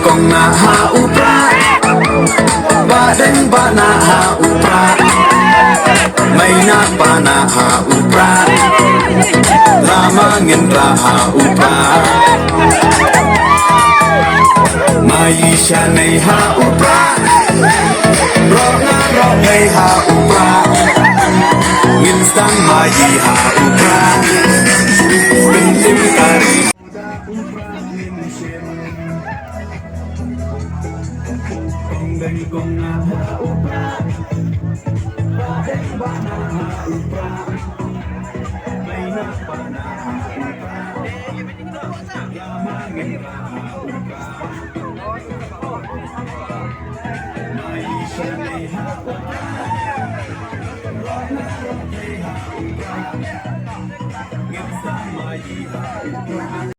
kong nahaupra Baden ba nahaupra May napa nahaupra Lamangin rahaupra Mai siya na'y haupra Rock na rock na'y haupra Minsan may haupra Pintim kari Dari kong nahaupra Baden ba nahaupra May napa nahaupra Lamangin rahaupra May siya na'y haupra Rock na rock na'y haupra Minsan may haupra